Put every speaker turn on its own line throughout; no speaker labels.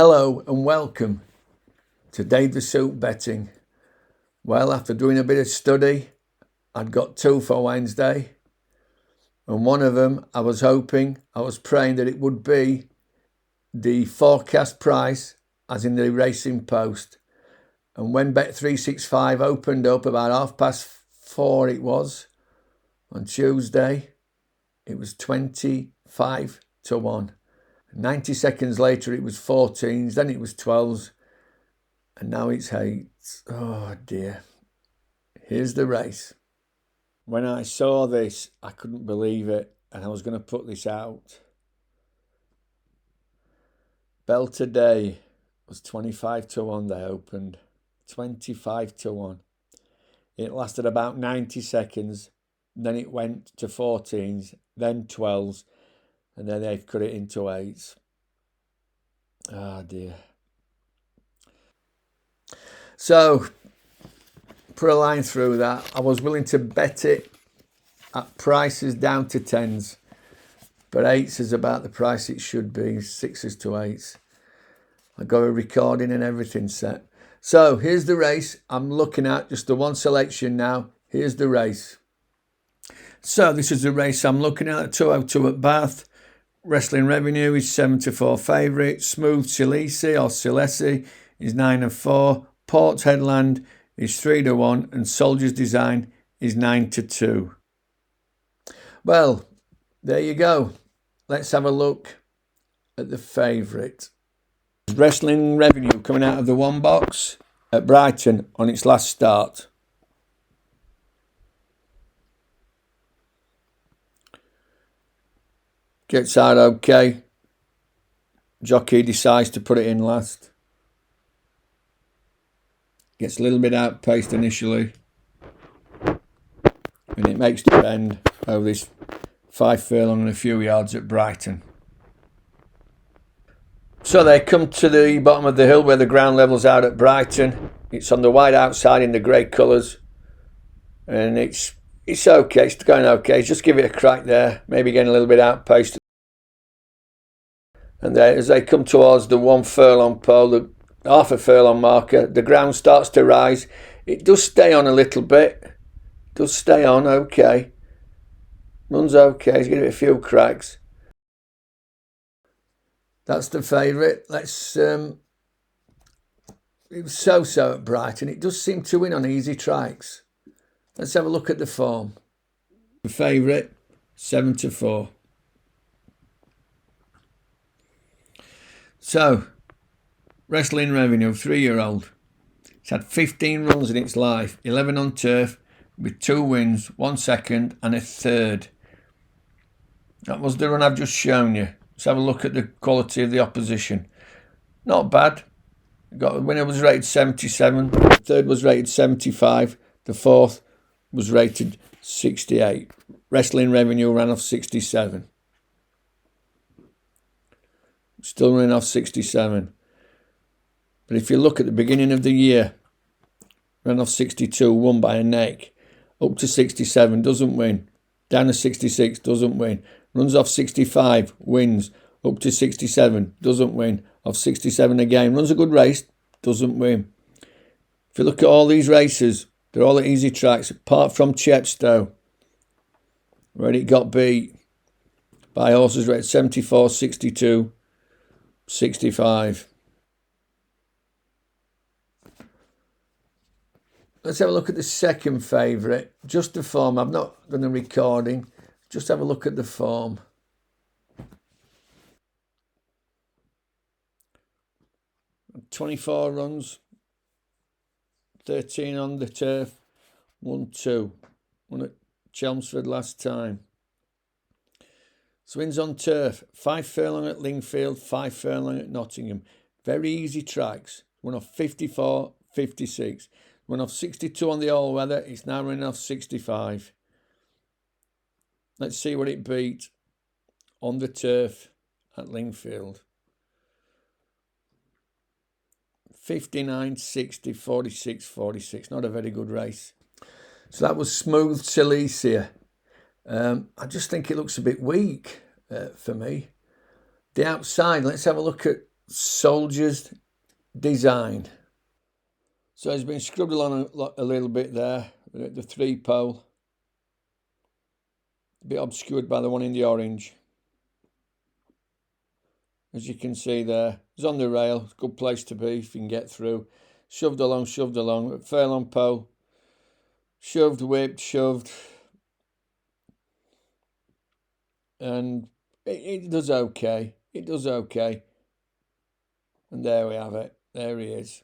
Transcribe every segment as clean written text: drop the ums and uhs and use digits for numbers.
Hello and welcome to Dave the Soup Betting. Well, after doing a bit of study, I'd got two for Wednesday, and one of them I was praying that it would be the forecast price, as in the Racing Post. And when Bet365 opened up about 4:30, it was on Tuesday, it was 25 to 1. 90 seconds later, it was 14s, then it was 12s, and now it's 8s. Oh dear. Here's the race. When I saw this, I couldn't believe it, and I was going to put this out. Belter Day was 25 to 1, they opened. 25 to 1. It lasted about 90 seconds, then it went to 14s, then 12s, and then they've cut it into 8s. Ah, dear. So, put a line through that. I was willing to bet it at prices down to 10s, but 8s is about the price it should be, 6s to 8s. I got a recording and everything set. So, here's the race. I'm looking at just the one selection now. Here's the race. So, this is the race I'm looking at 202 at Bath. Wrestling Revenue is 7 to 4 favourite. Smooth Silesi is 9 and 4. Port Hedland is 3 to 1. And Soldier's Design is 9 to 2. Well, there you go. Let's have a look at the favourite. Wrestling Revenue coming out of the one box at Brighton on its last start. Gets out okay. Jockey decides to put it in last. Gets a little bit outpaced initially. And it makes the bend over this 5 furlong and a few yards at Brighton. So they come to the bottom of the hill where the ground level's out at Brighton. It's on the wide outside in the grey colours. And it's okay, it's going okay. Just give it a crack there. Maybe getting a little bit outpaced. And as they come towards the 1 furlong pole, the half a furlong marker, the ground starts to rise. It does stay on a little bit. Does stay on, okay. Runs okay, he's giving it a few cracks. That's the favourite. It was so at Brighton. It does seem to win on easy tracks. Let's have a look at the form. The favourite, 7 to 4. So, Wrestling Revenue, 3-year-old. It's had 15 runs in its life, 11 on turf, with 2 wins, 1 second and a third. That was the run I've just shown you. Let's have a look at the quality of the opposition. Not bad. The winner was rated 77, the third was rated 75, the fourth was rated 68. Wrestling Revenue ran off 67. Still running off 67. But if you look at the beginning of the year, ran off 62, won by a neck. Up to 67, doesn't win. Down to 66, doesn't win. Runs off 65, wins. Up to 67, doesn't win. Off 67 again. Runs a good race, doesn't win. If you look at all these races, they're all at easy tracks, apart from Chepstow, where it got beat by horses rated 74, 62, 65. Let's have a look at the second favourite. Just the form. I've not done a recording. Just have a look at the form. "24 runs, 13 on the turf, 1-2. Won at Chelmsford last time. Swings on turf, 5 furlong at Lingfield, 5 furlong at Nottingham. Very easy tracks. Won off 54, 56. Won off 62 on the all-weather. It's now running off 65. Let's see what it beat on the turf at Lingfield. 59, 60, 46, 46. Not a very good race. So that was Smooth Silesia. I just think it looks a bit weak for me. The outside, let's have a look at Soldier's Design. So it's been scrubbed along a little bit there, the 3-pole. A bit obscured by the one in the orange. As you can see there, it's on the rail. It's a good place to be if you can get through. Shoved along, furlong pole. Shoved, whipped, shoved. And it does okay. It does okay. And there we have it. There he is.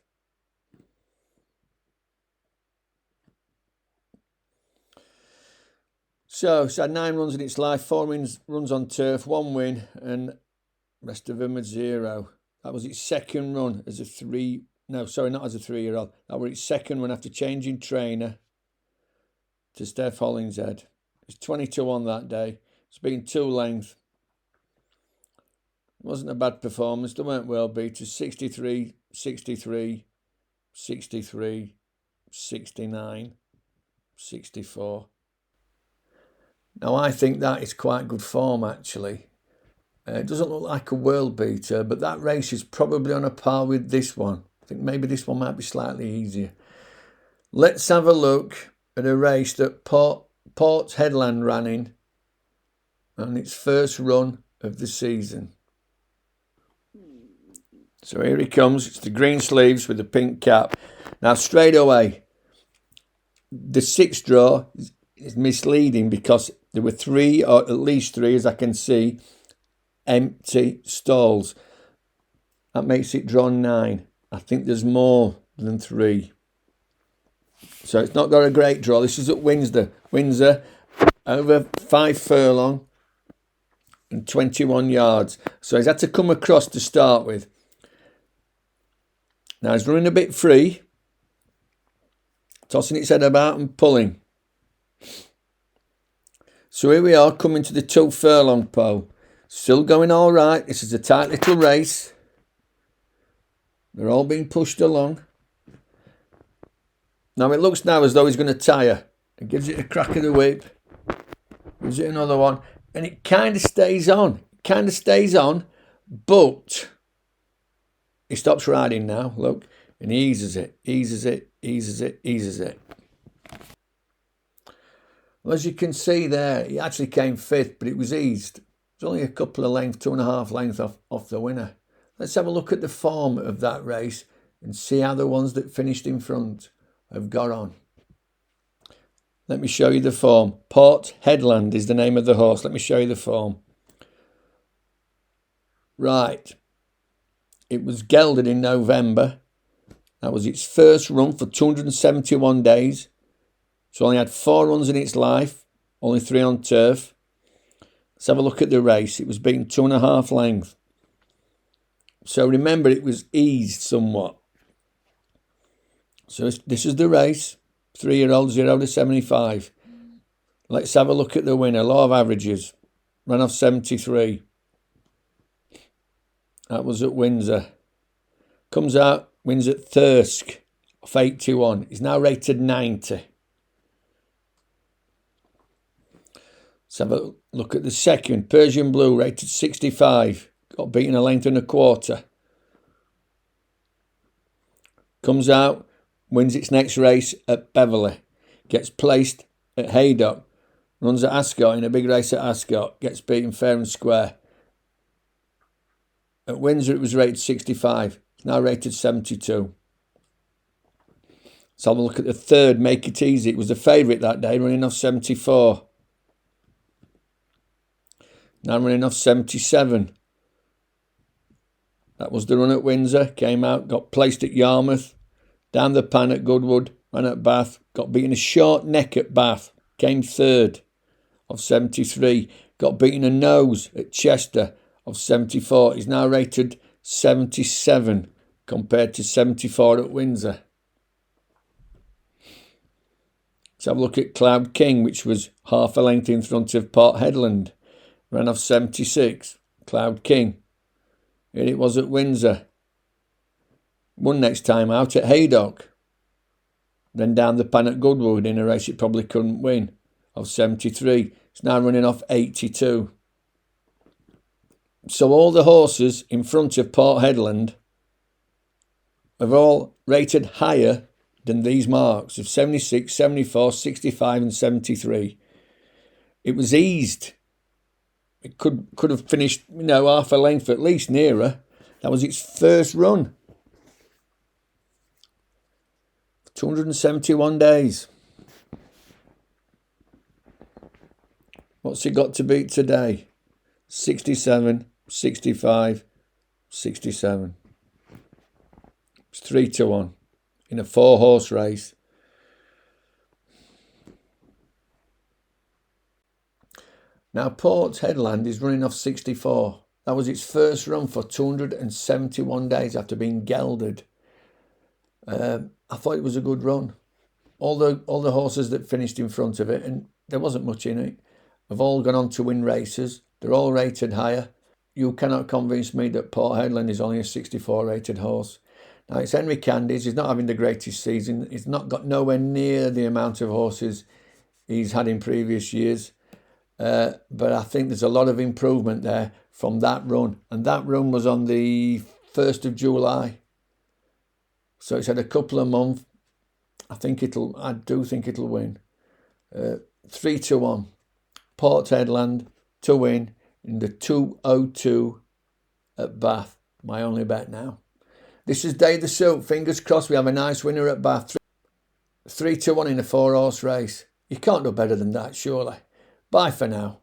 So it's had 9 runs in its life, 4 runs on turf, 1 win, and the rest of them at 0. That was its second run as a 3. No, sorry, not as a 3-year-old. That was its second run after changing trainer to Steph Hollingshead. It was 22 on that day. It's been 2 lengths. It wasn't a bad performance. They weren't well beaters. 63, 63, 63, 69, 64. Now, I think that is quite good form, actually. It doesn't look like a world beater, but that race is probably on a par with this one. I think maybe this one might be slightly easier. Let's have a look at a race that Port Hedland ran in on its first run of the season. So here he comes. It's the green sleeves with the pink cap. Now, straight away, the 6th draw is misleading because there were 3, or at least 3, as I can see, empty stalls. That makes it draw 9. I think there's more than 3. So it's not got a great draw. This is at Windsor. Windsor, over 5 furlong and 21 yards. So he's had to come across to start with. Now he's running a bit free, tossing its head about and pulling. So here we are, coming to the 2 furlong pole. Still going all right. This is a tight little race. They're all being pushed along. Now it looks now as though he's going to tire. It gives it a crack of the whip. Gives it another one. And it kind of stays on. But he stops riding now, look. And he eases it. Well, as you can see there, he actually came 5th, but it was eased. It was only a couple of lengths, 2.5 lengths off the winner. Let's have a look at the form of that race and see how the ones that finished in front have got on. Let me show you the form. Port Hedland is the name of the horse. Let me show you the form. Right. It was gelded in November. That was its first run for 271 days. It's only had 4 runs in its life, only 3 on turf. Let's have a look at the race. It was beaten 2.5 lengths. So remember, it was eased somewhat. So this is the race. 3-year-old, 0 to 75. Let's have a look at the winner. Law of averages. Ran off 73. That was at Windsor. Comes out, wins at Thirsk off 81. He's now rated 90. Let's have a look at the second. Persian Blue, rated 65. Got beaten 1.25 lengths. Comes out, wins its next race at Beverley. Gets placed at Haydock. Runs at Ascot in a big race at Ascot. Gets beaten fair and square. At Windsor it was rated 65. It's now rated 72. Let's have a look at the third, Make It Easy. It was the favourite that day, running off 74. Now running off 77. That was the run at Windsor. Came out, got placed at Yarmouth. Down the pan at Goodwood. Ran at Bath. Got beaten a short neck at Bath. Came 3rd of 73. Got beaten a nose at Chester of 74. He's now rated 77 compared to 74 at Windsor. Let's have a look at Cloud King, which was half a length in front of Port Hedland. Ran off 76. Cloud King. Here it was at Windsor. Won next time out at Haydock. Then down the pan at Goodwood in a race it probably couldn't win. Of 73. It's now running off 82. So all the horses in front of Port Hedland have all rated higher than these marks of 76, 74, 65 and 73. It was eased. It could have finished, half a length at least nearer. That was its first run. 271 days. What's it got to beat today? 67, 65, 67. It's 3-1 in a 4-horse race. Now Port Hedland is running off 64. That was its first run for 271 days after being gelded. I thought it was a good run. All the horses that finished in front of it, and there wasn't much in it, have all gone on to win races. They're all rated higher. You cannot convince me that Port Hedland is only a 64 rated horse. Now it's Henry Candies. He's not having the greatest season. He's not got nowhere near the amount of horses he's had in previous years. But I think there's a lot of improvement there from that run. And that run was on the 1st of July. So it's had a couple of months. I do think it'll win. 3-1. Port Hedland to win in the 202 at Bath. My only bet now. This is Day the Suit. Fingers crossed we have a nice winner at Bath. 3-1 in a 4-horse race. You can't do better than that, surely. Bye for now.